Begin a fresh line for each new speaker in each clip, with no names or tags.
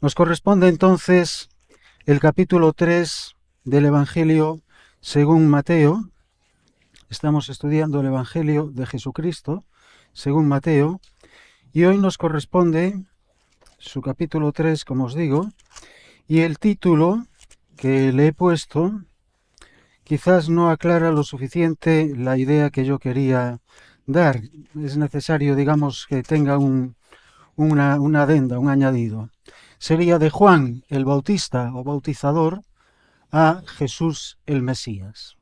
Nos corresponde entonces el capítulo 3 del Evangelio según Mateo. Estamos estudiando el Evangelio de Jesucristo según Mateo y hoy nos corresponde su capítulo 3, como os digo, y el título que le he puesto quizás no aclara lo suficiente la idea que yo quería dar. Es necesario, digamos, que tenga una adenda, un añadido. Sería de Juan el Bautista o bautizador a Jesús el Mesías.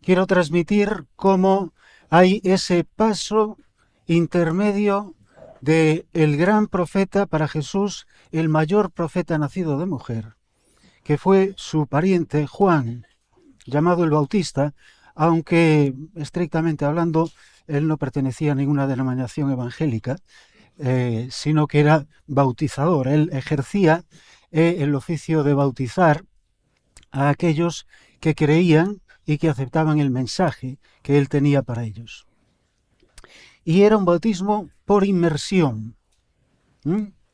Quiero transmitir cómo hay ese paso intermedio de el gran profeta para Jesús, el mayor profeta nacido de mujer, que fue su pariente Juan, llamado el Bautista, aunque estrictamente hablando él no pertenecía a ninguna denominación evangélica, sino que era bautizador. Él ejercía el oficio de bautizar a aquellos que creían y que aceptaban el mensaje que él tenía para ellos. Y era un bautismo por inmersión.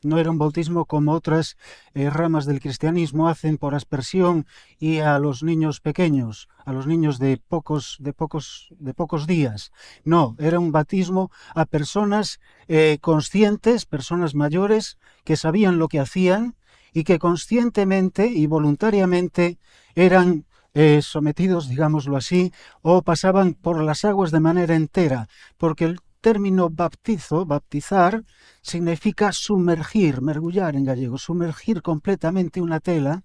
No era un bautismo como otras ramas del cristianismo hacen por aspersión y a los niños pequeños, a los niños de pocos días. No, era un bautismo a personas conscientes, personas mayores que sabían lo que hacían y que conscientemente y voluntariamente eran sometidos, digámoslo así, o pasaban por las aguas de manera entera, porque el término baptizar, significa sumergir, mergullar en gallego, sumergir completamente una tela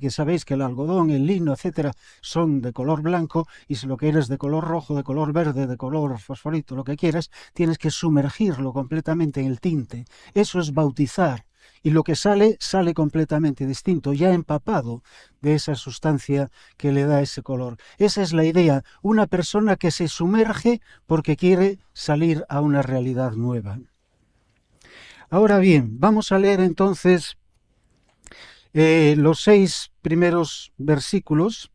que sabéis que el algodón, el lino, etcétera, son de color blanco, y si lo quieres de color rojo, de color verde, de color fosforito, lo que quieras, tienes que sumergirlo completamente en el tinte. Eso es bautizar. Y lo que sale completamente distinto, ya empapado de esa sustancia que le da ese color. Esa es la idea, una persona que se sumerge porque quiere salir a una realidad nueva. Ahora bien, vamos a leer entonces los 6 primeros versículos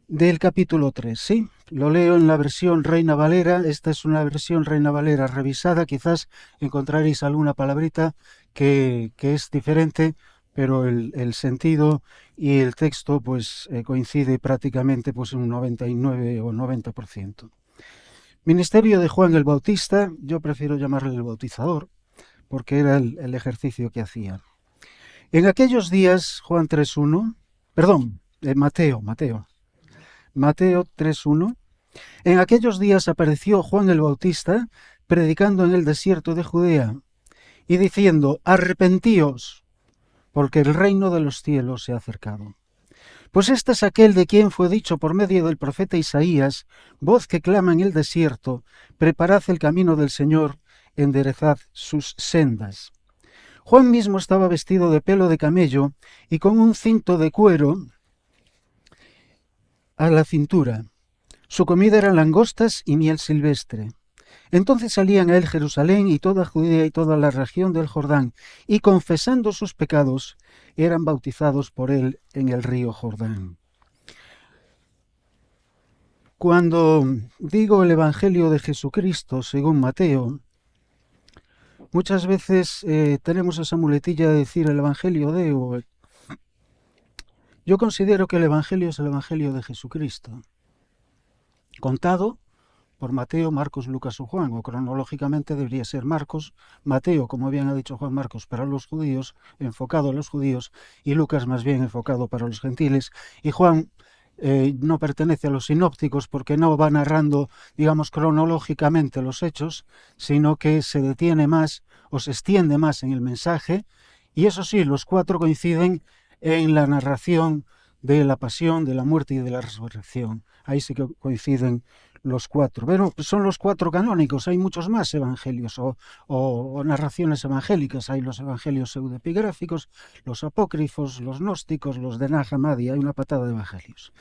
del capítulo 3, ¿sí? Lo leo en la versión Reina Valera. Esta es una versión Reina Valera revisada. Quizás encontraréis alguna palabrita que es diferente, pero el sentido y el texto pues coincide prácticamente pues en un 99 o 90%. Ministerio de Juan el Bautista, yo prefiero llamarle el bautizador, porque era el ejercicio que hacía. En aquellos días, Juan 3.1, perdón, Mateo 3.1, en aquellos días apareció Juan el Bautista predicando en el desierto de Judea y diciendo: arrepentíos, porque el reino de los cielos se ha acercado. Pues este es aquel de quien fue dicho por medio del profeta Isaías: voz que clama en el desierto, preparad el camino del Señor, enderezad sus sendas. Juan mismo estaba vestido de pelo de camello y con un cinto de cuero a la cintura. Su comida eran langostas y miel silvestre. Entonces salían a él Jerusalén y toda Judea y toda la región del Jordán, y confesando sus pecados, eran bautizados por él en el río Jordán. Cuando digo el Evangelio de Jesucristo según Mateo, muchas veces tenemos esa muletilla de decir el Evangelio de... Yo considero que el Evangelio es el Evangelio de Jesucristo, contado por Mateo, Marcos, Lucas o Juan, o cronológicamente debería ser Marcos, Mateo, como bien ha dicho Juan Marcos, para los judíos, enfocado a los judíos, y Lucas más bien enfocado para los gentiles, y Juan no pertenece a los sinópticos porque no va narrando, digamos, cronológicamente los hechos, sino que se detiene más o se extiende más en el mensaje, y eso sí, los cuatro coinciden en la narración de la pasión, de la muerte y de la resurrección. Ahí sí que coinciden los cuatro. Pero son los cuatro canónicos, hay muchos más evangelios o narraciones evangélicas. Hay los evangelios pseudoepigráficos, los apócrifos, los gnósticos, los de Nag Hammadi. Hay una patada de evangelios,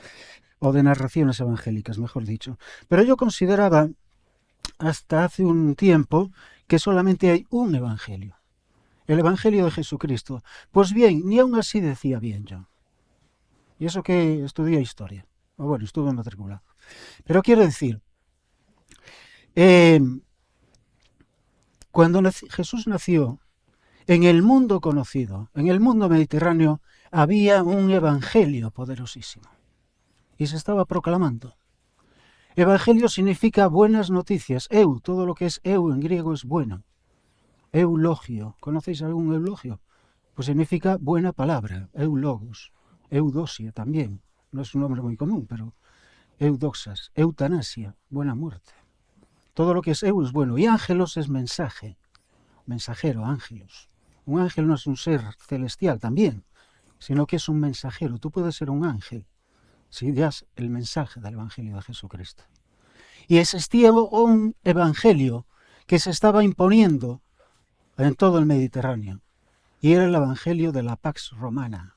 o de narraciones evangélicas, mejor dicho. Pero yo consideraba hasta hace un tiempo que solamente hay un evangelio, el evangelio de Jesucristo. Pues bien, ni aún así decía bien yo. Y eso que estudié historia, o bueno, estuve matriculado. Pero quiero decir, cuando Jesús nació En el mundo conocido, en el mundo mediterráneo, había un evangelio poderosísimo y se estaba proclamando. Evangelio significa buenas noticias. Todo lo que es en griego es bueno. Eulogio. ¿Conocéis algún eulogio? Pues significa buena palabra. Eulogos. Eudosia también. No es un nombre muy común, pero eudoxas. Eutanasia. Buena muerte. Todo lo que es es bueno. Y ángelos es mensaje. Mensajero, ángelos. Un ángel no es un ser celestial también, sino que es un mensajero. Tú puedes ser un ángel si das el mensaje del Evangelio de Jesucristo. Y existía un evangelio que se estaba imponiendo en todo el Mediterráneo, y era el evangelio de la Pax Romana,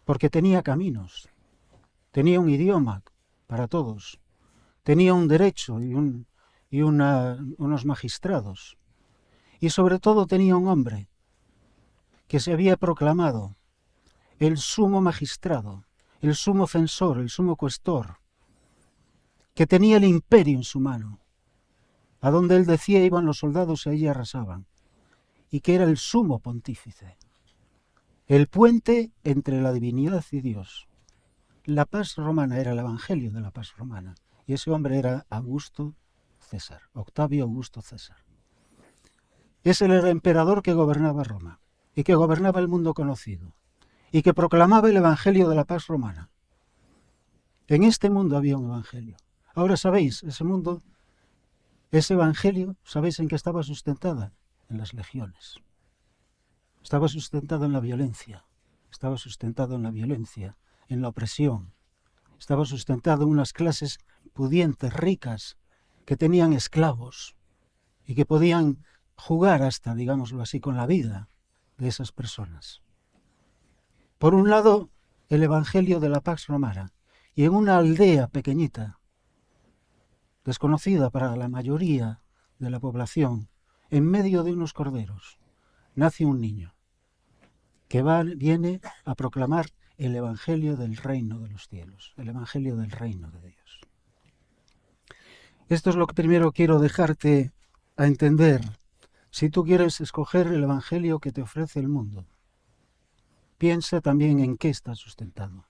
porque tenía caminos, tenía un idioma para todos, tenía un derecho y unos magistrados, y sobre todo tenía un hombre que se había proclamado el sumo magistrado, el sumo censor, el sumo cuestor, que tenía el imperio en su mano. A donde él decía iban los soldados y allí arrasaban. Y que era el sumo pontífice. El puente entre la divinidad y Dios. La paz romana era el evangelio de la paz romana. Y ese hombre era Augusto César, Octavio Augusto César. Ese era el emperador que gobernaba Roma y que gobernaba el mundo conocido y que proclamaba el evangelio de la paz romana. En este mundo había un evangelio. Ahora sabéis, ese evangelio, ¿sabéis en qué estaba sustentada? En las legiones. Estaba sustentado en la violencia. Estaba sustentado en la violencia, en la opresión. Estaba sustentado en unas clases pudientes, ricas, que tenían esclavos y que podían jugar hasta, digámoslo así, con la vida de esas personas. Por un lado, el evangelio de la Pax Romana, y en una aldea pequeñita, desconocida para la mayoría de la población, en medio de unos corderos, nace un niño que viene a proclamar el evangelio del reino de los cielos, el evangelio del reino de Dios. Esto es lo que primero quiero dejarte a entender. Si tú quieres escoger el evangelio que te ofrece el mundo, piensa también en qué está sustentado.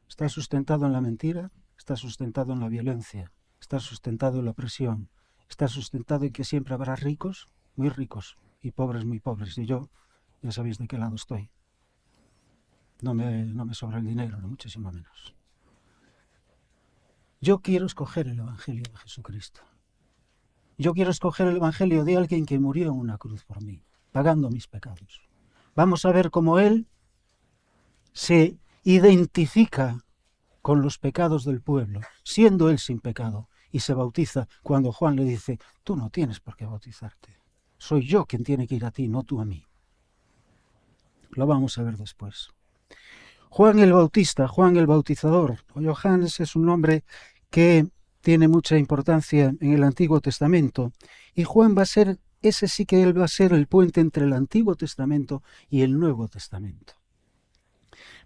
¿Está sustentado en la mentira? ¿Está sustentado en la violencia? ¿Está sustentado en la opresión? ¿Está sustentado en que siempre habrá ricos, muy ricos, y pobres, muy pobres? Y yo, ya sabéis de qué lado estoy. No me sobra el dinero, ni muchísimo menos. Yo quiero escoger el evangelio de Jesucristo. Yo quiero escoger el evangelio de alguien que murió en una cruz por mí, pagando mis pecados. Vamos a ver cómo él se identifica con los pecados del pueblo, siendo él sin pecado, y se bautiza cuando Juan le dice, tú no tienes por qué bautizarte, soy yo quien tiene que ir a ti, no tú a mí. Lo vamos a ver después. Juan el Bautista, Juan el Bautizador, o Johannes es un nombre que tiene mucha importancia en el Antiguo Testamento, y Juan ese sí que él va a ser el puente entre el Antiguo Testamento y el Nuevo Testamento.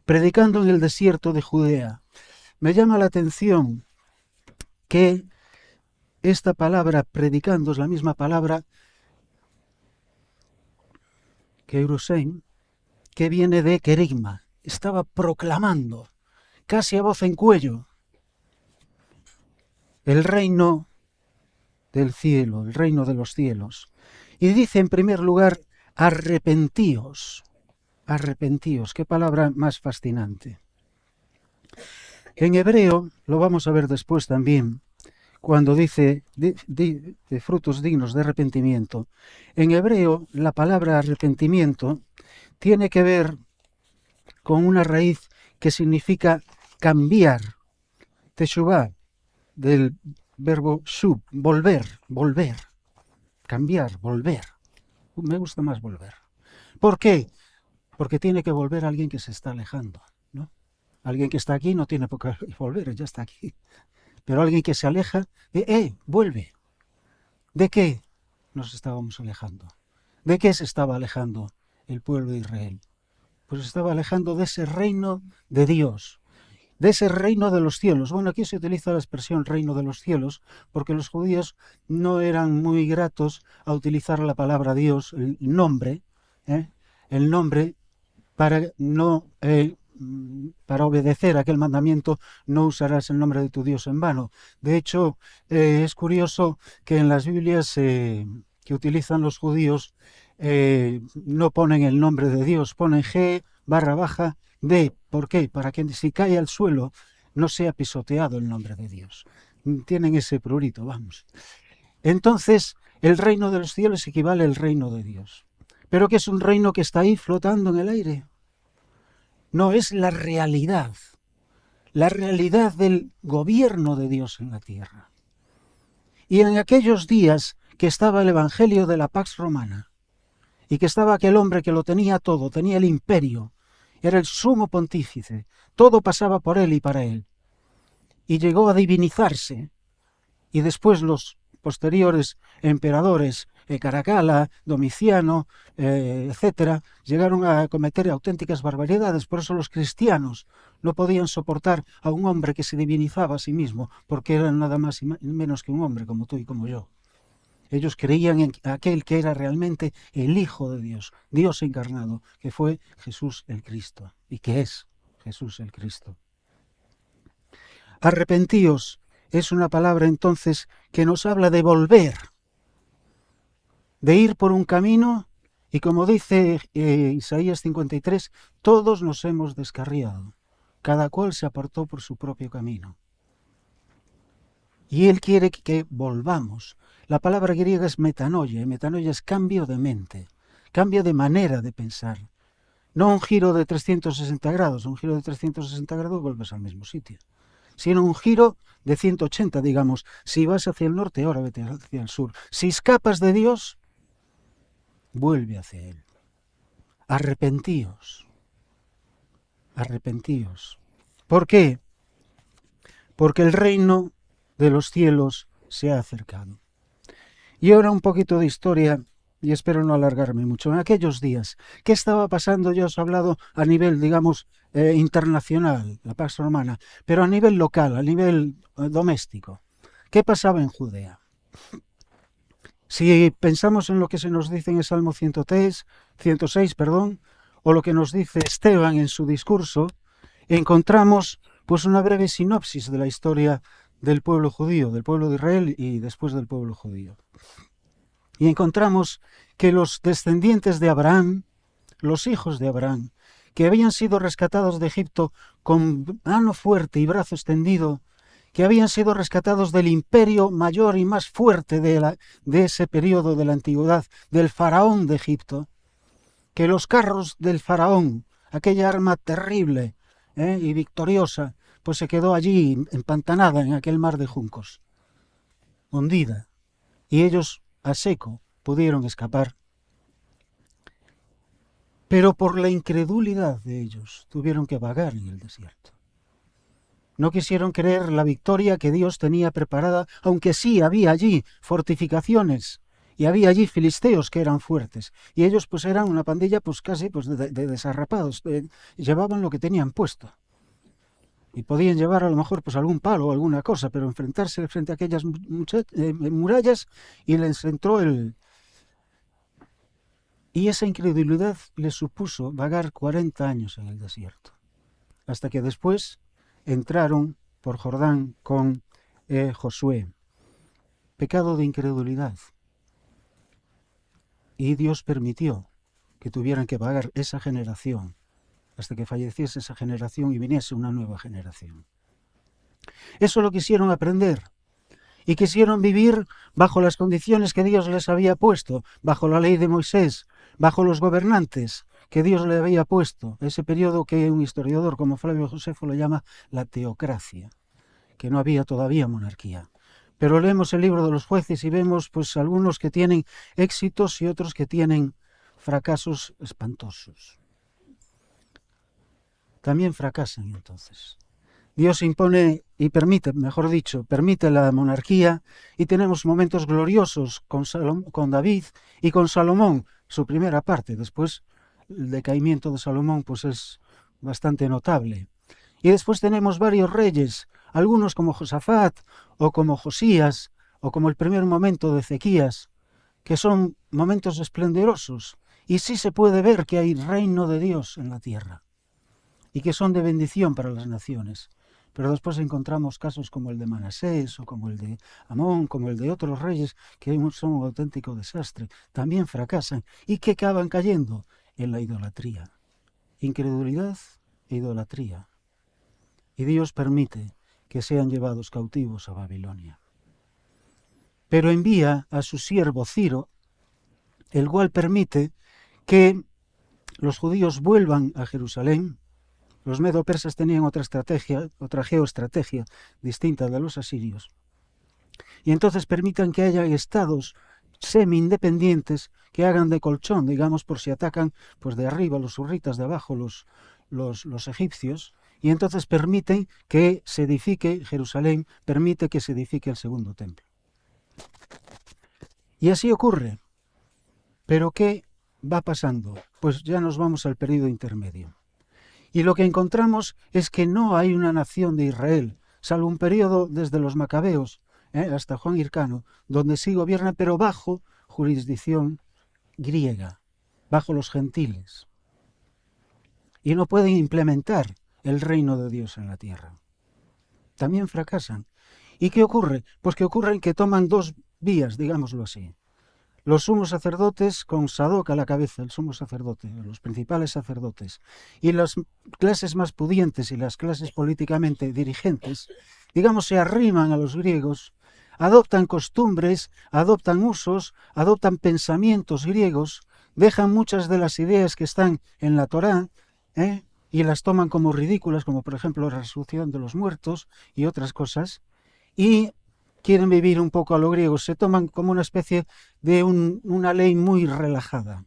Predicando en el desierto de Judea. Me llama la atención que esta palabra predicando es la misma palabra que Eurusein, que viene de querigma. Estaba proclamando, casi a voz en cuello, el reino del cielo, el reino de los cielos. Y dice en primer lugar, arrepentíos. Arrepentíos, qué palabra más fascinante. En hebreo, lo vamos a ver después también, cuando dice de frutos dignos de arrepentimiento. En hebreo, la palabra arrepentimiento tiene que ver con una raíz que significa cambiar, teshuvah, del verbo shub, volver, cambiar, volver. Me gusta más volver. ¿Por qué? Porque tiene que volver alguien que se está alejando, ¿no? Alguien que está aquí no tiene por qué volver, ya está aquí. Pero alguien que se aleja, vuelve. ¿De qué nos estábamos alejando? ¿De qué se estaba alejando el pueblo de Israel? Pues se estaba alejando de ese reino de Dios. de ese reino de los cielos. Bueno, aquí se utiliza la expresión reino de los cielos porque los judíos no eran muy gratos a utilizar la palabra Dios, el nombre para no para obedecer aquel mandamiento, no usarás el nombre de tu Dios en vano. De hecho, es curioso que en las Biblias que utilizan los judíos no ponen el nombre de Dios, ponen G_D. ¿Por qué? Para que si cae al suelo no sea pisoteado el nombre de Dios. Tienen ese prurito, vamos. Entonces, el reino de los cielos equivale al reino de Dios. Pero que es un reino que está ahí flotando en el aire. No, es la realidad del gobierno de Dios en la tierra. Y en aquellos días que estaba el Evangelio de la Pax Romana, y que estaba aquel hombre que lo tenía todo, tenía el imperio, era el sumo pontífice, todo pasaba por él y para él, y llegó a divinizarse, y después los posteriores emperadores, Caracalla, Domiciano, etcétera, llegaron a cometer auténticas barbaridades. Por eso los cristianos no podían soportar a un hombre que se divinizaba a sí mismo, porque era nada más y menos que un hombre como tú y como yo. Ellos creían en aquel que era realmente el Hijo de Dios, Dios encarnado, que fue Jesús el Cristo, y que es Jesús el Cristo. Arrepentíos es una palabra entonces que nos habla de volver, de ir por un camino, y como dice Isaías 53, todos nos hemos descarriado, cada cual se apartó por su propio camino. Y Él quiere que volvamos. La palabra griega es metanoia, y metanoia es cambio de mente, cambio de manera de pensar. No un giro de 360 grados, un giro de 360 grados vuelves al mismo sitio, sino un giro de 180, digamos. Si vas hacia el norte, ahora vete hacia el sur. Si escapas de Dios, vuelve hacia Él. Arrepentíos. Arrepentíos. ¿Por qué? Porque el reino de los cielos se ha acercado. Y ahora un poquito de historia, y espero no alargarme mucho. En aquellos días, ¿qué estaba pasando? Ya os he hablado a nivel, digamos, internacional, la Pax Romana, pero a nivel local, a nivel doméstico. ¿Qué pasaba en Judea? Si pensamos en lo que se nos dice en el Salmo 106, o lo que nos dice Esteban en su discurso, encontramos pues una breve sinopsis de la historia del pueblo judío, del pueblo de Israel y después del pueblo judío. Y encontramos que los descendientes de Abraham, los hijos de Abraham, que habían sido rescatados de Egipto con mano fuerte y brazo extendido, que habían sido rescatados del imperio mayor y más fuerte de ese periodo de la antigüedad, del faraón de Egipto, que los carros del faraón, aquella arma terrible y victoriosa, pues se quedó allí empantanada en aquel mar de juncos, hundida, y ellos a seco pudieron escapar. Pero por la incredulidad de ellos tuvieron que vagar en el desierto. No quisieron creer la victoria que Dios tenía preparada, aunque sí había allí fortificaciones y había allí filisteos que eran fuertes. Y ellos pues eran una pandilla pues casi pues de desarrapados, llevaban lo que tenían puesto. Y podían llevar a lo mejor pues algún palo o alguna cosa, pero enfrentarse frente a aquellas murallas, y les entró Y esa incredulidad les supuso vagar 40 años en el desierto, hasta que después entraron por Jordán con Josué. Pecado de incredulidad. Y Dios permitió que tuvieran que vagar esa generación hasta que falleciese esa generación y viniese una nueva generación. Eso lo quisieron aprender y quisieron vivir bajo las condiciones que Dios les había puesto, bajo la ley de Moisés, bajo los gobernantes que Dios le había puesto, ese periodo que un historiador como Flavio Josefo lo llama la teocracia, que no había todavía monarquía. Pero leemos el libro de los jueces y vemos pues algunos que tienen éxitos y otros que tienen fracasos espantosos. También fracasan entonces. Dios impone y permite, mejor dicho, permite la monarquía, y tenemos momentos gloriosos con David y con Salomón, su primera parte. Después el decaimiento de Salomón pues es bastante notable. Y después tenemos varios reyes, algunos como Josafat, o como Josías, o como el primer momento de Ezequías, que son momentos esplendorosos. Y sí se puede ver que hay reino de Dios en la tierra, y que son de bendición para las naciones. Pero después encontramos casos como el de Manasés, o como el de Amón, como el de otros reyes, que son un auténtico desastre. También fracasan y que acaban cayendo en la idolatría. Incredulidad e idolatría. Y Dios permite que sean llevados cautivos a Babilonia. Pero envía a su siervo Ciro, el cual permite que los judíos vuelvan a Jerusalén. Los medo-persas tenían otra estrategia, otra geoestrategia distinta de los asirios. Y entonces permitan que haya estados semi-independientes que hagan de colchón, digamos, por si atacan pues de arriba los hurritas, de abajo los egipcios, y entonces permiten que se edifique Jerusalén, permite que se edifique el segundo templo. Y así ocurre. ¿Pero qué va pasando? Pues ya nos vamos al periodo intermedio. Y lo que encontramos es que no hay una nación de Israel, salvo un periodo desde los macabeos hasta Juan Hircano, donde sí gobierna, pero bajo jurisdicción griega, bajo los gentiles. Y no pueden implementar el reino de Dios en la tierra. También fracasan. ¿Y qué ocurre? Pues que ocurre que toman dos vías, digámoslo así. Los sumos sacerdotes con Sadoc a la cabeza, el sumo sacerdote, los principales sacerdotes, y las clases más pudientes y las clases políticamente dirigentes, digamos, se arriman a los griegos, adoptan costumbres, adoptan usos, adoptan pensamientos griegos, dejan muchas de las ideas que están en la Torá, y las toman como ridículas, como por ejemplo la resurrección de los muertos y otras cosas, y quieren vivir un poco a lo griego, se toman como una especie de una ley muy relajada.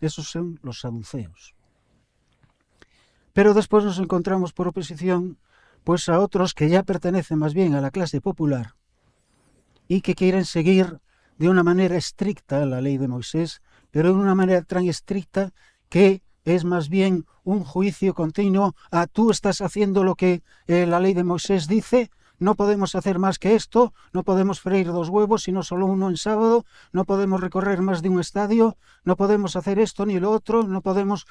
Esos son los saduceos. Pero después nos encontramos por oposición pues a otros que ya pertenecen más bien a la clase popular y que quieren seguir de una manera estricta la ley de Moisés, pero de una manera tan estricta que es más bien un juicio continuo a tú estás haciendo lo que la ley de Moisés dice. No podemos hacer más que esto, no podemos freír 2 huevos, sino solo uno en sábado, no podemos recorrer más de un estadio, no podemos hacer esto ni lo otro, no podemos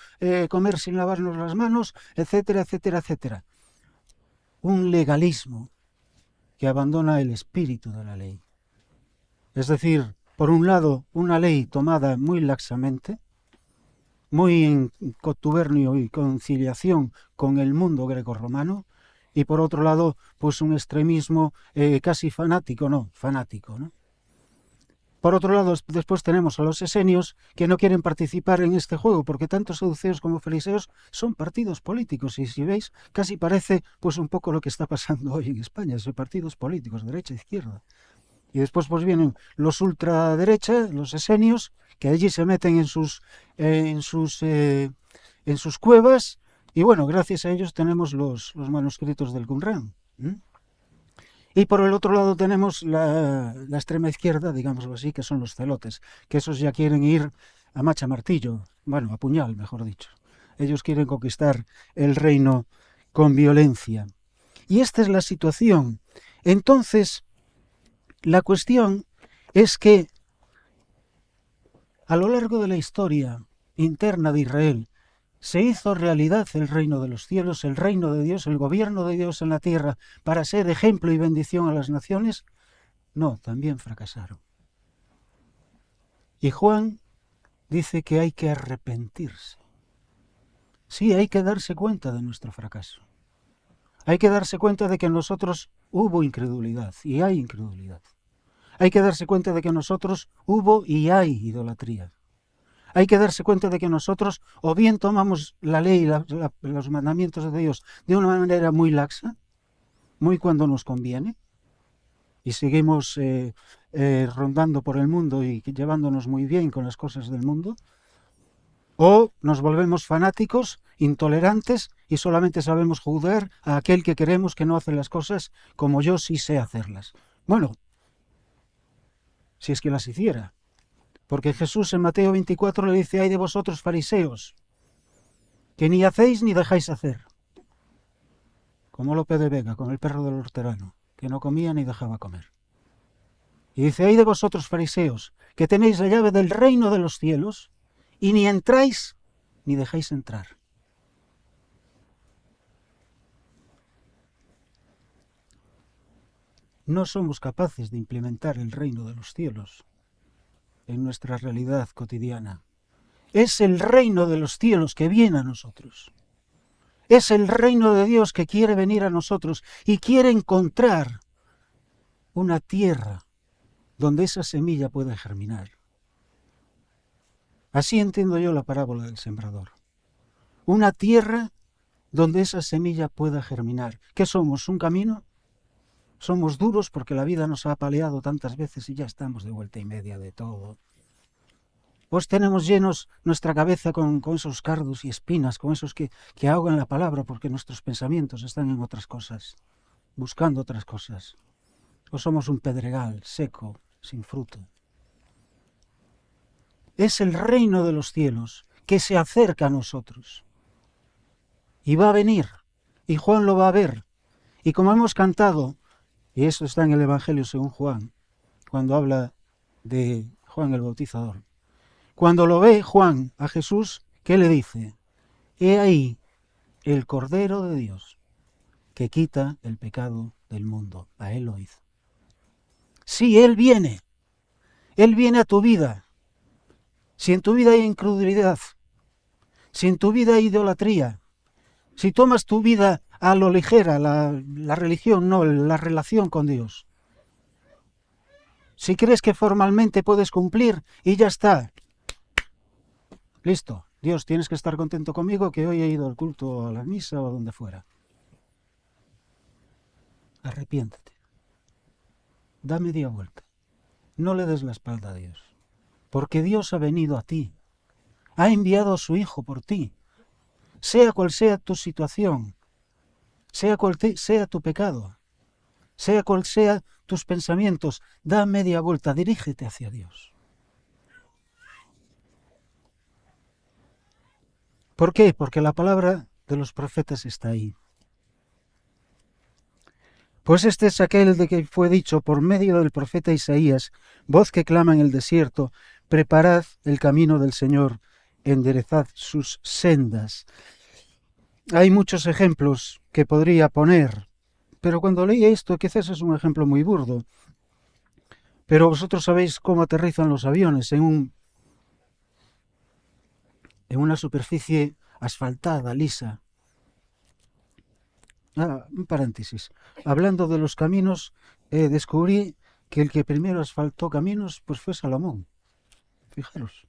comer sin lavarnos las manos, etcétera, etcétera, etcétera. Un legalismo que abandona el espíritu de la ley. Es decir, por un lado, una ley tomada muy laxamente, muy en contubernio y conciliación con el mundo grecorromano, y por otro lado, pues un extremismo casi fanático, ¿no? Por otro lado, después tenemos a los esenios que no quieren participar en este juego, porque tanto saduceos como fariseos son partidos políticos, y si veis, casi parece pues un poco lo que está pasando hoy en España, son partidos políticos, derecha e izquierda. Y después pues vienen los ultraderecha, los esenios, que allí se meten en sus cuevas. Y bueno, gracias a ellos tenemos los manuscritos del Qumrán. Y por el otro lado tenemos la extrema izquierda, digámoslo así, que son los celotes, que esos ya quieren ir a macha martillo, bueno, a puñal, mejor dicho. Ellos quieren conquistar el reino con violencia. Y esta es la situación. Entonces, la cuestión es que a lo largo de la historia interna de Israel, ¿se hizo realidad el reino de los cielos, el reino de Dios, el gobierno de Dios en la tierra para ser ejemplo y bendición a las naciones? No, también fracasaron. Y Juan dice que hay que arrepentirse. Sí, hay que darse cuenta de nuestro fracaso. Hay que darse cuenta de que en nosotros hubo incredulidad y hay incredulidad. Hay que darse cuenta de que en nosotros hubo y hay idolatría. Hay que darse cuenta de que nosotros o bien tomamos la ley, los mandamientos de Dios de una manera muy laxa, muy cuando nos conviene, y seguimos rondando por el mundo y llevándonos muy bien con las cosas del mundo, o nos volvemos fanáticos, intolerantes, y solamente sabemos juzgar a aquel que queremos que no hace las cosas como yo sí sé hacerlas. Bueno, si es que las hiciera. Porque Jesús en Mateo 24 le dice: ay de vosotros fariseos, que ni hacéis ni dejáis hacer. como Lope de Vega con el perro del hortelano, que no comía ni dejaba comer. Y dice, ay de vosotros fariseos, que tenéis la llave del reino de los cielos, y ni entráis ni dejáis entrar. No somos capaces de implementar el reino de los cielos en nuestra realidad cotidiana. Es el reino de los cielos que viene a nosotros. Es el reino de Dios que quiere venir a nosotros y quiere encontrar una tierra donde esa semilla pueda germinar. Así entiendo yo la parábola del sembrador. Una tierra donde esa semilla pueda germinar. ¿Qué somos? ¿Un camino? Somos duros porque la vida nos ha apaleado tantas veces y ya estamos de vuelta y media de todo. Pues tenemos llenos nuestra cabeza con esos cardos y espinas, con esos que ahogan la palabra porque nuestros pensamientos están en otras cosas, buscando otras cosas. O somos un pedregal seco, sin fruto. Es el reino de los cielos que se acerca a nosotros. Y va a venir, y Juan lo va a ver. Y como hemos cantado, y eso está en el Evangelio según Juan, cuando habla de Juan el Bautizador. Cuando lo ve Juan a Jesús, ¿qué le dice? He ahí el Cordero de Dios que quita el pecado del mundo. A él lo hizo. Sí, Él viene a tu vida. Si en tu vida hay incredulidad, si en tu vida hay idolatría, si tomas tu vida a lo ligera, la religión, no, la relación con Dios. Si crees que formalmente puedes cumplir y ya está. Listo. Dios, tienes que estar contento conmigo que hoy he ido al culto, a la misa o a donde fuera. Arrepiéntete. Da media vuelta. No le des la espalda a Dios. Porque Dios ha venido a ti. Ha enviado a su Hijo por ti. Sea cual sea tu situación, sea cual sea tu pecado, sea cual sea tus pensamientos, da media vuelta, dirígete hacia Dios. ¿Por qué? Porque la palabra de los profetas está ahí. Pues este es aquel de que fue dicho por medio del profeta Isaías, voz que clama en el desierto, preparad el camino del Señor, enderezad sus sendas. Hay muchos ejemplos que podría poner, pero cuando leí esto, quizás es un ejemplo muy burdo, pero vosotros sabéis cómo aterrizan los aviones en una superficie asfaltada, lisa. Un paréntesis. Hablando de los caminos, descubrí que el que primero asfaltó caminos pues fue Salomón. Fijaros.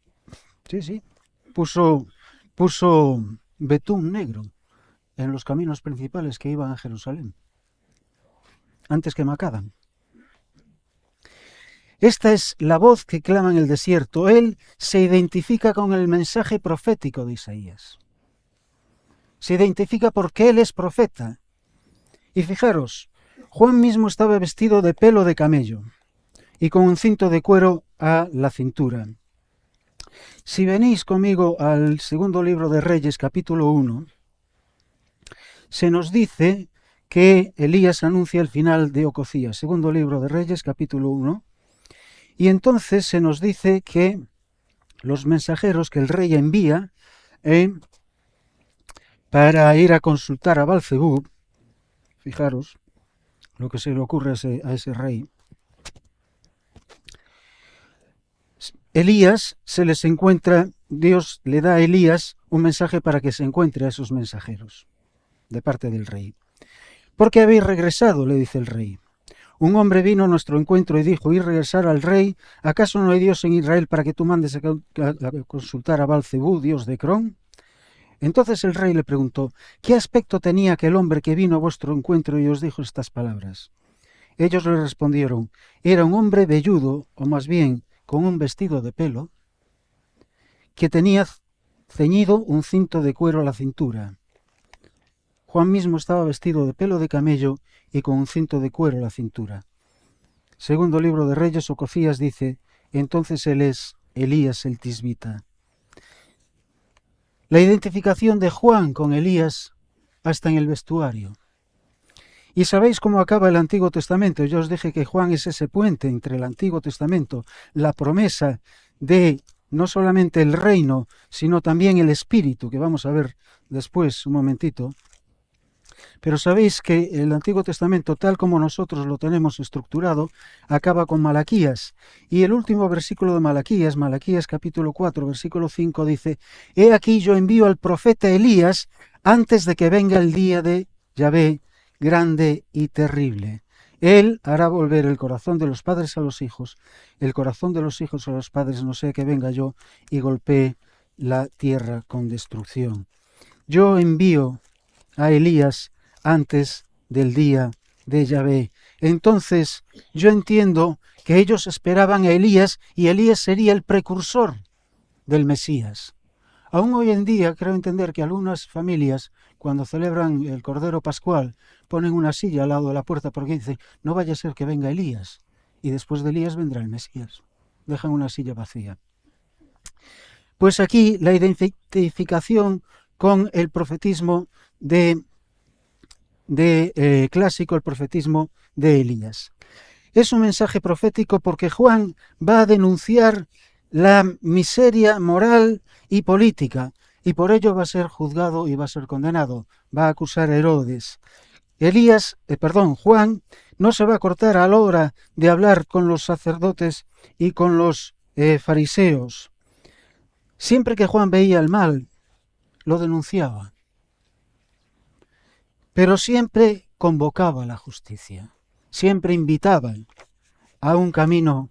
Sí. Puso betún negro en los caminos principales que iban a Jerusalén. Antes que Macadam. Esta es la voz que clama en el desierto. Él se identifica con el mensaje profético de Isaías. Se identifica porque él es profeta. Y fijaros, Juan mismo estaba vestido de pelo de camello y con un cinto de cuero a la cintura. Si venís conmigo al segundo libro de Reyes, capítulo 1, se nos dice que Elías anuncia el final de Ococías. Segundo libro de Reyes, capítulo 1. Y entonces se nos dice que los mensajeros que el rey envía para ir a consultar a Baal-zebub, fijaros lo que se le ocurre a ese rey. Elías se les encuentra, Dios le da a Elías un mensaje para que se encuentre a esos mensajeros de parte del rey. ¿Por qué habéis regresado?, le dice el rey. Un hombre vino a nuestro encuentro y dijo, ir regresar al rey, ¿acaso no hay Dios en Israel para que tú mandes a consultar a Baal-zebub, dios de Cron? Entonces el rey le preguntó, ¿qué aspecto tenía aquel hombre que vino a vuestro encuentro y os dijo estas palabras? Ellos le respondieron, era un hombre velludo, o más bien con un vestido de pelo, que tenía ceñido un cinto de cuero a la cintura. Juan mismo estaba vestido de pelo de camello y con un cinto de cuero a la cintura. Segundo libro de Reyes, Ococías dice, entonces él es Elías el Tisbita. La identificación de Juan con Elías hasta en el vestuario. ¿Y sabéis cómo acaba el Antiguo Testamento? Yo os dije que Juan es ese puente entre el Antiguo Testamento, la promesa de no solamente el reino, sino también el Espíritu, que vamos a ver después, un momentito. Pero sabéis que el Antiguo Testamento, tal como nosotros lo tenemos estructurado, acaba con Malaquías. Y el último versículo de Malaquías, Malaquías capítulo 4, versículo 5, dice: He aquí yo envío al profeta Elías antes de que venga el día de Yahvé, grande y terrible. Él hará volver el corazón de los padres a los hijos, el corazón de los hijos a los padres, no sea que venga yo y golpee la tierra con destrucción. Yo envío a Elías antes del día de Yahvé. Entonces yo entiendo que ellos esperaban a Elías y Elías sería el precursor del Mesías. Aún hoy en día creo entender que algunas familias, cuando celebran el Cordero Pascual, ponen una silla al lado de la puerta porque dicen: no vaya a ser que venga Elías y después de Elías vendrá el Mesías. Dejan una silla vacía. Pues aquí la identificación con el profetismo clásico, el profetismo de Elías. Es un mensaje profético porque Juan va a denunciar la miseria moral y política, y por ello va a ser juzgado y va a ser condenado. Va a acusar a Herodes. Juan no se va a cortar a la hora de hablar con los sacerdotes y con los fariseos. Siempre que Juan veía el mal, lo denunciaba, pero siempre convocaba a la justicia, siempre invitaba a un camino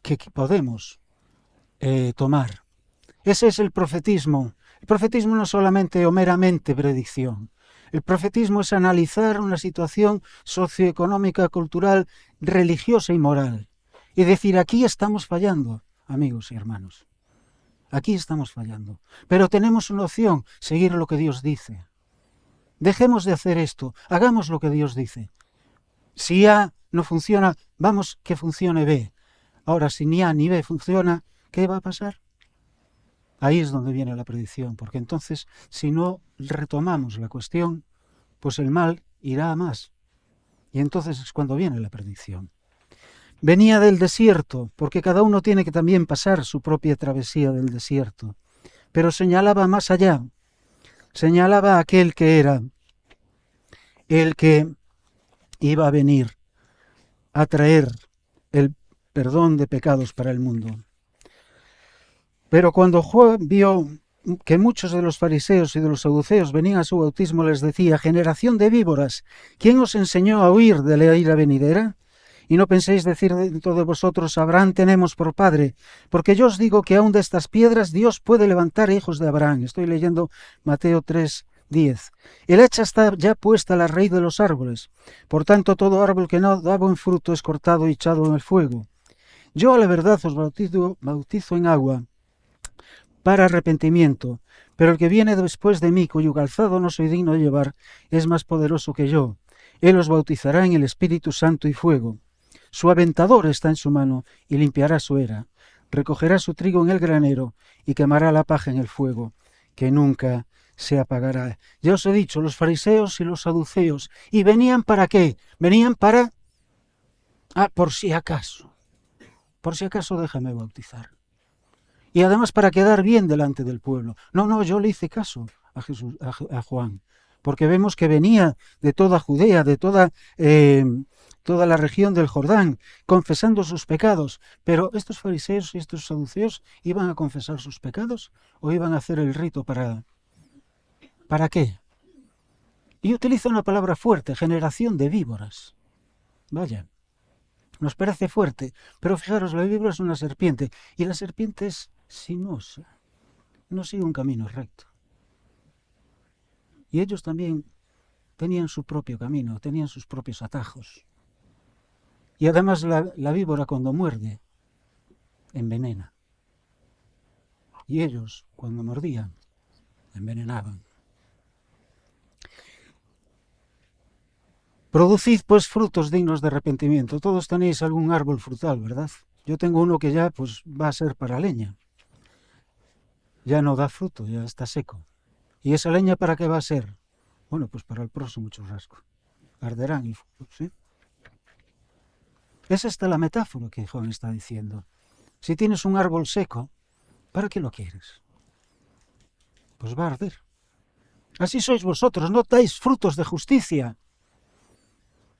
que podemos tomar. Ese es el profetismo. El profetismo no es solamente o meramente predicción. El profetismo es analizar una situación socioeconómica, cultural, religiosa y moral. Y decir: aquí estamos fallando, amigos y hermanos. Aquí estamos fallando. Pero tenemos una opción: seguir lo que Dios dice. Dejemos de hacer esto, hagamos lo que Dios dice. Si A no funciona, vamos que funcione B. Ahora, si ni A ni B funciona, ¿qué va a pasar? Ahí es donde viene la predicción, porque entonces, si no retomamos la cuestión, pues el mal irá a más. Y entonces es cuando viene la predicción. Venía del desierto, porque cada uno tiene que también pasar su propia travesía del desierto. Pero señalaba más allá, señalaba a aquel que era el que iba a venir a traer el perdón de pecados para el mundo. Pero cuando Juan vio que muchos de los fariseos y de los saduceos venían a su bautismo, les decía: generación de víboras, ¿quién os enseñó a huir de la ira venidera? Y no penséis decir dentro de vosotros: Abraham tenemos por padre, porque yo os digo que aún de estas piedras Dios puede levantar hijos de Abraham. Estoy leyendo Mateo 3:10. El hacha está ya puesta a la raíz de los árboles. Por tanto, todo árbol que no da buen fruto es cortado y echado en el fuego. Yo a la verdad os bautizo en agua para arrepentimiento, pero el que viene después de mí, cuyo calzado no soy digno de llevar, es más poderoso que yo. Él os bautizará en el Espíritu Santo y fuego. Su aventador está en su mano y limpiará su era. Recogerá su trigo en el granero y quemará la paja en el fuego, que nunca se apagará. Ya os he dicho, los fariseos y los saduceos. ¿Y venían para qué? Venían para... por si acaso. Por si acaso déjame bautizar. Y además para quedar bien delante del pueblo. No, yo le hice caso a Juan, porque vemos que venía de toda Judea, de toda la región del Jordán, confesando sus pecados. Pero estos fariseos y estos saduceos, ¿iban a confesar sus pecados o iban a hacer el rito para qué? Y utiliza una palabra fuerte: generación de víboras. Vaya, nos parece fuerte, pero fijaros, la víbora es una serpiente, y la serpiente es sinuosa, no sigue un camino recto. Y ellos también tenían su propio camino, tenían sus propios atajos. Y además la víbora, cuando muerde, envenena. Y ellos, cuando mordían, envenenaban. Producid pues frutos dignos de arrepentimiento. Todos tenéis algún árbol frutal, ¿verdad? Yo tengo uno que ya pues va a ser para leña. Ya no da fruto, ya está seco. ¿Y esa leña para qué va a ser? Bueno, pues para el próximo churrasco. Arderán y fuego, ¿sí? Es esta la metáfora que Juan está diciendo. Si tienes un árbol seco, ¿para qué lo quieres? Pues va a arder. Así sois vosotros, no dais frutos de justicia.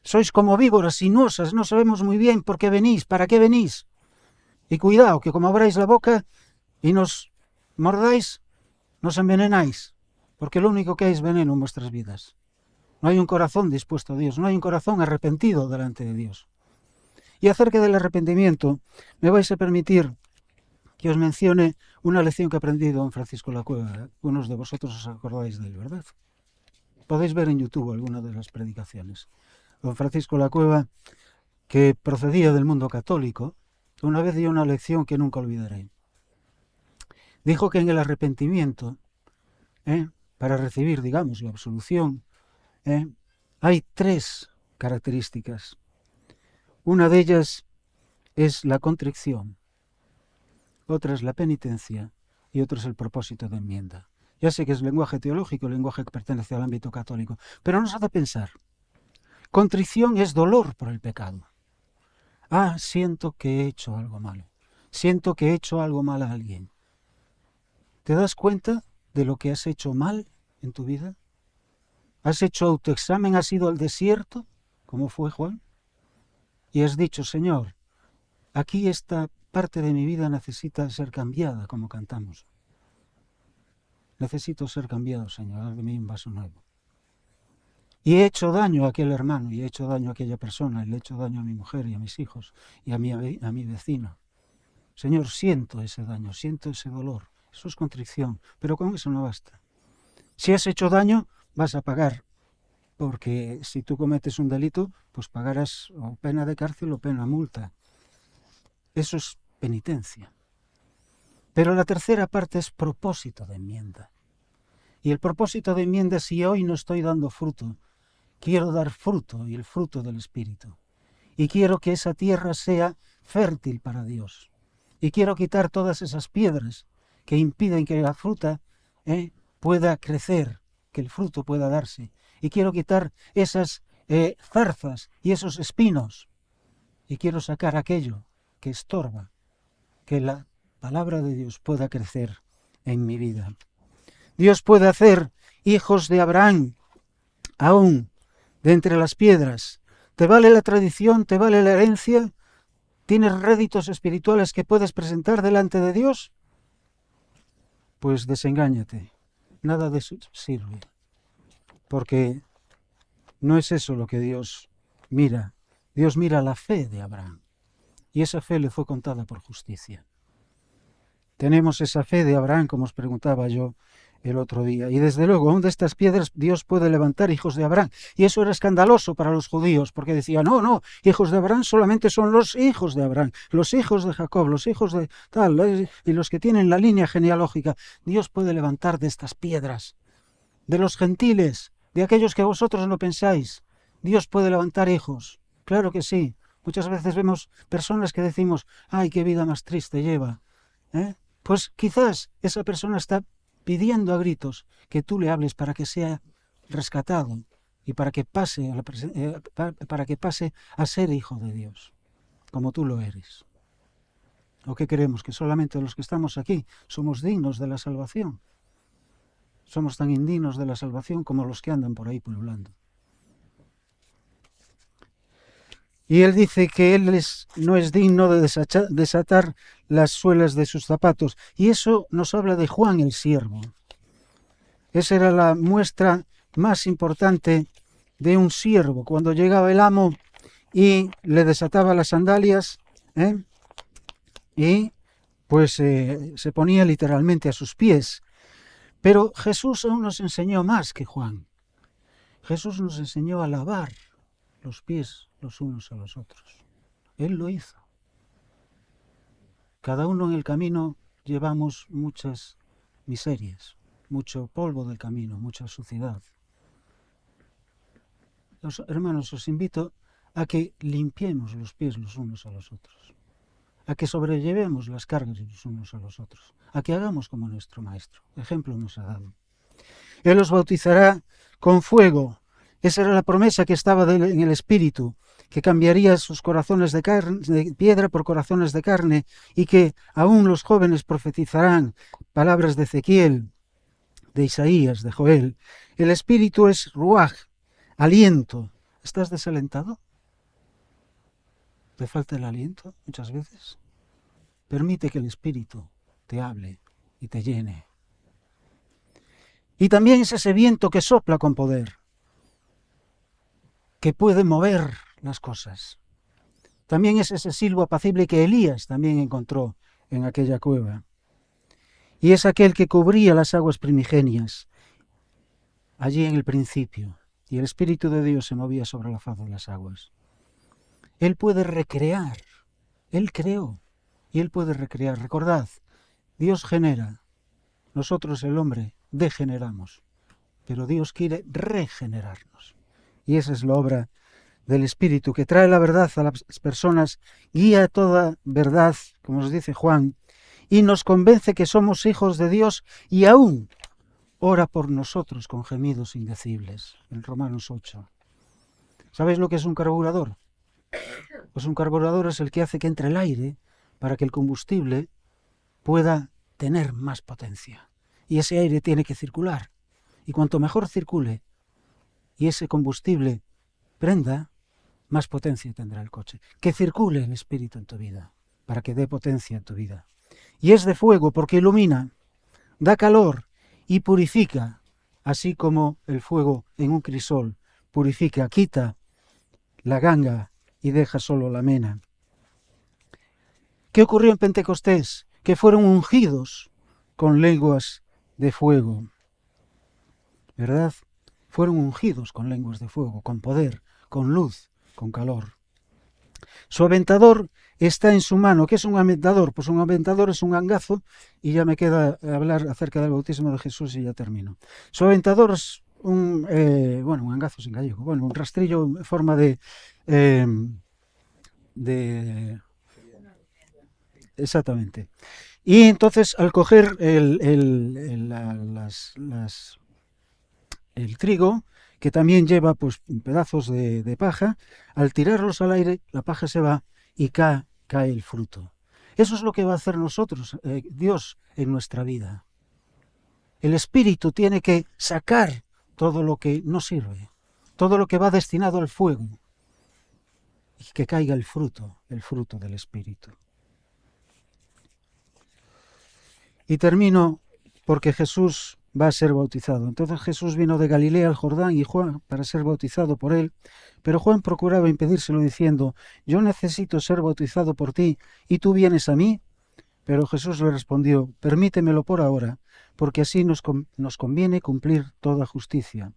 Sois como víboras sinuosas, no sabemos muy bien por qué venís, para qué venís. Y cuidado, que como abráis la boca y nos mordáis, nos envenenáis, porque lo único que hay es veneno en vuestras vidas. No hay un corazón dispuesto a Dios, no hay un corazón arrepentido delante de Dios. Y acerca del arrepentimiento, me vais a permitir que os mencione una lección que he aprendido en Francisco La Cueva. Unos de vosotros os acordáis de él, ¿verdad? Podéis ver en YouTube algunas de las predicaciones. Don Francisco La Cueva, que procedía del mundo católico, una vez dio una lección que nunca olvidaré. Dijo que en el arrepentimiento, para recibir, digamos, la absolución, hay 3 características. Una de ellas es la contrición, otra es la penitencia y otra es el propósito de enmienda. Ya sé que es lenguaje teológico, lenguaje que pertenece al ámbito católico, pero nos hace pensar. Contrición es dolor por el pecado. Siento que he hecho algo malo. Siento que he hecho algo mal a alguien. ¿Te das cuenta de lo que has hecho mal en tu vida? ¿Has hecho autoexamen? ¿Has ido al desierto, como fue Juan? Y has dicho, Señor, aquí esta parte de mi vida necesita ser cambiada, como cantamos. Necesito ser cambiado, Señor, haz de mí un vaso nuevo. Y he hecho daño a aquel hermano, y he hecho daño a aquella persona, y le he hecho daño a mi mujer y a mis hijos, y a mi vecino. Señor, siento ese daño, siento ese dolor. Eso es contrición, pero con eso no basta. Si has hecho daño, vas a pagar, porque si tú cometes un delito, pues pagarás o pena de cárcel o pena multa. Eso es penitencia. Pero la tercera parte es propósito de enmienda. Y el propósito de enmienda, si hoy no estoy dando fruto, quiero dar fruto, y el fruto del Espíritu. Y quiero que esa tierra sea fértil para Dios. Y quiero quitar todas esas piedras que impiden que la fruta pueda crecer, que el fruto pueda darse. Y quiero quitar esas zarzas y esos espinos. Y quiero sacar aquello que estorba, que la palabra de Dios pueda crecer en mi vida. Dios puede hacer hijos de Abraham aún de entre las piedras. ¿Te vale la tradición? ¿Te vale la herencia? ¿Tienes réditos espirituales que puedes presentar delante de Dios? Pues desengáñate. Nada de eso sirve. Porque no es eso lo que Dios mira. Dios mira la fe de Abraham. Y esa fe le fue contada por justicia. Tenemos esa fe de Abraham, como os preguntaba yo el otro día. Y desde luego, aún de estas piedras Dios puede levantar hijos de Abraham. Y eso era escandaloso para los judíos, porque decían, no, hijos de Abraham solamente son los hijos de Abraham, los hijos de Jacob, los hijos de tal, y los que tienen la línea genealógica. Dios puede levantar de estas piedras, de los gentiles, de aquellos que vosotros no pensáis. Dios puede levantar hijos. Claro que sí. Muchas veces vemos personas que decimos, ay, qué vida más triste lleva. Pues quizás esa persona está pidiendo a gritos que tú le hables para que sea rescatado y para que pase a ser hijo de Dios, como tú lo eres. ¿O qué creemos? ¿Que solamente los que estamos aquí somos dignos de la salvación? Somos tan indignos de la salvación como los que andan por ahí pululando. Y él dice que él no es digno de desatar las suelas de sus zapatos. Y eso nos habla de Juan el siervo. Esa era la muestra más importante de un siervo. Cuando llegaba el amo y le desataba las sandalias, y pues se ponía literalmente a sus pies. Pero Jesús aún nos enseñó más que Juan. Jesús nos enseñó a lavar los pies los unos a los otros. Él lo hizo. Cada uno en el camino llevamos muchas miserias, mucho polvo del camino, mucha suciedad. Hermanos, os invito a que limpiemos los pies los unos a los otros, a que sobrellevemos las cargas los unos a los otros, a que hagamos como nuestro Maestro. Ejemplo nos ha dado. Él os bautizará con fuego. Esa era la promesa que estaba en el Espíritu, que cambiaría sus corazones de piedra por corazones de carne, y que aún los jóvenes profetizarán palabras de Ezequiel, de Isaías, de Joel. El Espíritu es ruaj, aliento. ¿Estás desalentado? ¿Te falta el aliento muchas veces? Permite que el Espíritu te hable y te llene. Y también es ese viento que sopla con poder, que puede mover las cosas. También es ese silbo apacible que Elías también encontró en aquella cueva. Y es aquel que cubría las aguas primigenias, allí en el principio. Y el Espíritu de Dios se movía sobre la faz de las aguas. Él puede recrear. Él creó y Él puede recrear. Recordad, Dios genera. Nosotros, el hombre, degeneramos. Pero Dios quiere regenerarnos. Y esa es la obra del Espíritu, que trae la verdad a las personas, guía toda verdad, como nos dice Juan, y nos convence que somos hijos de Dios y aún ora por nosotros con gemidos indecibles, en Romanos 8. ¿Sabéis lo que es un carburador? Pues un carburador es el que hace que entre el aire para que el combustible pueda tener más potencia. Y ese aire tiene que circular. Y cuanto mejor circule y ese combustible prenda, más potencia tendrá el coche. Que circule el Espíritu en tu vida, para que dé potencia en tu vida. Y es de fuego porque ilumina, da calor y purifica, así como el fuego en un crisol purifica, quita la ganga y deja solo la mena. ¿Qué ocurrió en Pentecostés? Que fueron ungidos con lenguas de fuego, ¿verdad? Fueron ungidos con lenguas de fuego, con poder, con luz, con calor. Su aventador está en su mano. ¿Qué es un aventador? Pues un aventador es un angazo, y ya me queda hablar acerca del bautismo de Jesús y ya termino. Su aventador es un angazo es en gallego, un rastrillo en forma de exactamente. Y entonces al coger el trigo, que también lleva pues pedazos de paja, al tirarlos al aire, la paja se va y cae el fruto. Eso es lo que va a hacer Dios en nuestra vida. El Espíritu tiene que sacar todo lo que no sirve, todo lo que va destinado al fuego, y que caiga el fruto del Espíritu. Y termino porque Jesús va a ser bautizado. Entonces Jesús vino de Galilea al Jordán y Juan para ser bautizado por él, pero Juan procuraba impedírselo diciendo: yo necesito ser bautizado por ti y tú vienes a mí. Pero Jesús le respondió: permítemelo por ahora, porque así nos conviene cumplir toda justicia.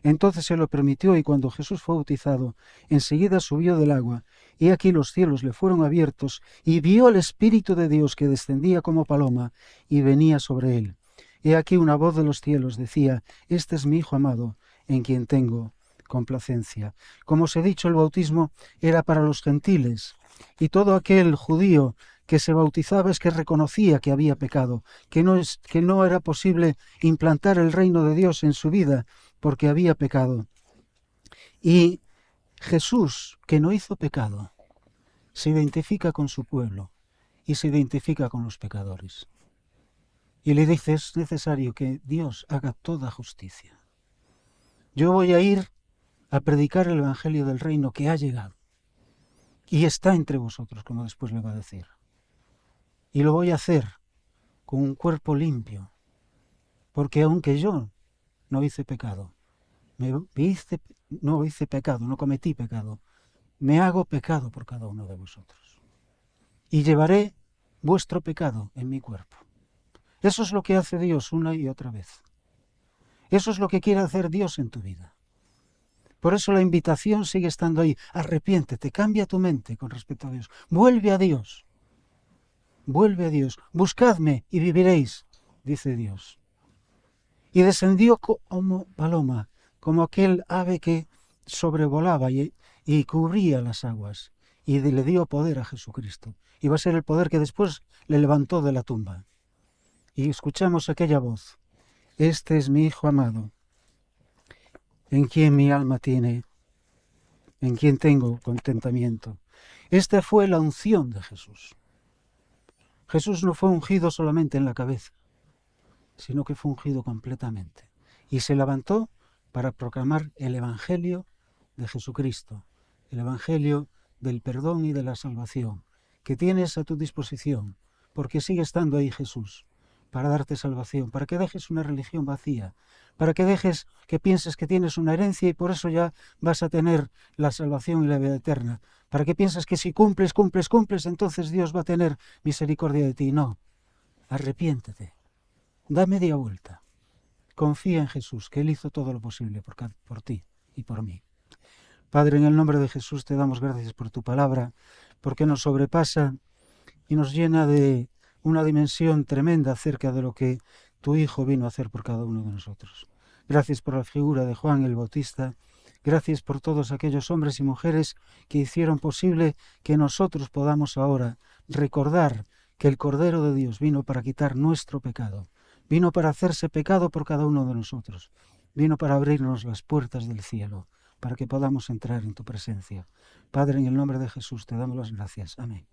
Entonces se lo permitió, y cuando Jesús fue bautizado, enseguida subió del agua, y aquí los cielos le fueron abiertos, y vio al Espíritu de Dios que descendía como paloma y venía sobre él. Y aquí una voz de los cielos decía: este es mi Hijo amado, en quien tengo complacencia. Como os he dicho, el bautismo era para los gentiles, y todo aquel judío que se bautizaba es que reconocía que había pecado, que no era posible implantar el reino de Dios en su vida porque había pecado. Y Jesús, que no hizo pecado, se identifica con su pueblo y se identifica con los pecadores. Y le dice: es necesario que Dios haga toda justicia. Yo voy a ir a predicar el Evangelio del Reino que ha llegado y está entre vosotros, como después le va a decir. Y lo voy a hacer con un cuerpo limpio, porque aunque yo no hice pecado, no cometí pecado, me hago pecado por cada uno de vosotros. Y llevaré vuestro pecado en mi cuerpo. Eso es lo que hace Dios una y otra vez. Eso es lo que quiere hacer Dios en tu vida. Por eso la invitación sigue estando ahí. Arrepiéntete, cambia tu mente con respecto a Dios. Vuelve a Dios. Vuelve a Dios. Buscadme y viviréis, dice Dios. Y descendió como paloma, como aquel ave que sobrevolaba y cubría las aguas, y le dio poder a Jesucristo. Y va a ser el poder que después le levantó de la tumba. Y escuchamos aquella voz: Este es mi Hijo amado, en quien mi alma tiene, en quien tengo contentamiento. Esta fue la unción de Jesús. Jesús no fue ungido solamente en la cabeza, sino que fue ungido completamente. Y se levantó para proclamar el Evangelio de Jesucristo, el Evangelio del perdón y de la salvación, que tienes a tu disposición, porque sigue estando ahí Jesús, para darte salvación, para que dejes una religión vacía, para que dejes que pienses que tienes una herencia y por eso ya vas a tener la salvación y la vida eterna, para que pienses que si cumples, entonces Dios va a tener misericordia de ti. No, arrepiéntete, da media vuelta, confía en Jesús, que Él hizo todo lo posible por ti y por mí. Padre, en el nombre de Jesús te damos gracias por tu palabra, porque nos sobrepasa y nos llena de una dimensión tremenda acerca de lo que tu Hijo vino a hacer por cada uno de nosotros. Gracias por la figura de Juan el Bautista, gracias por todos aquellos hombres y mujeres que hicieron posible que nosotros podamos ahora recordar que el Cordero de Dios vino para quitar nuestro pecado, vino para hacerse pecado por cada uno de nosotros, vino para abrirnos las puertas del cielo, para que podamos entrar en tu presencia. Padre, en el nombre de Jesús te damos las gracias. Amén.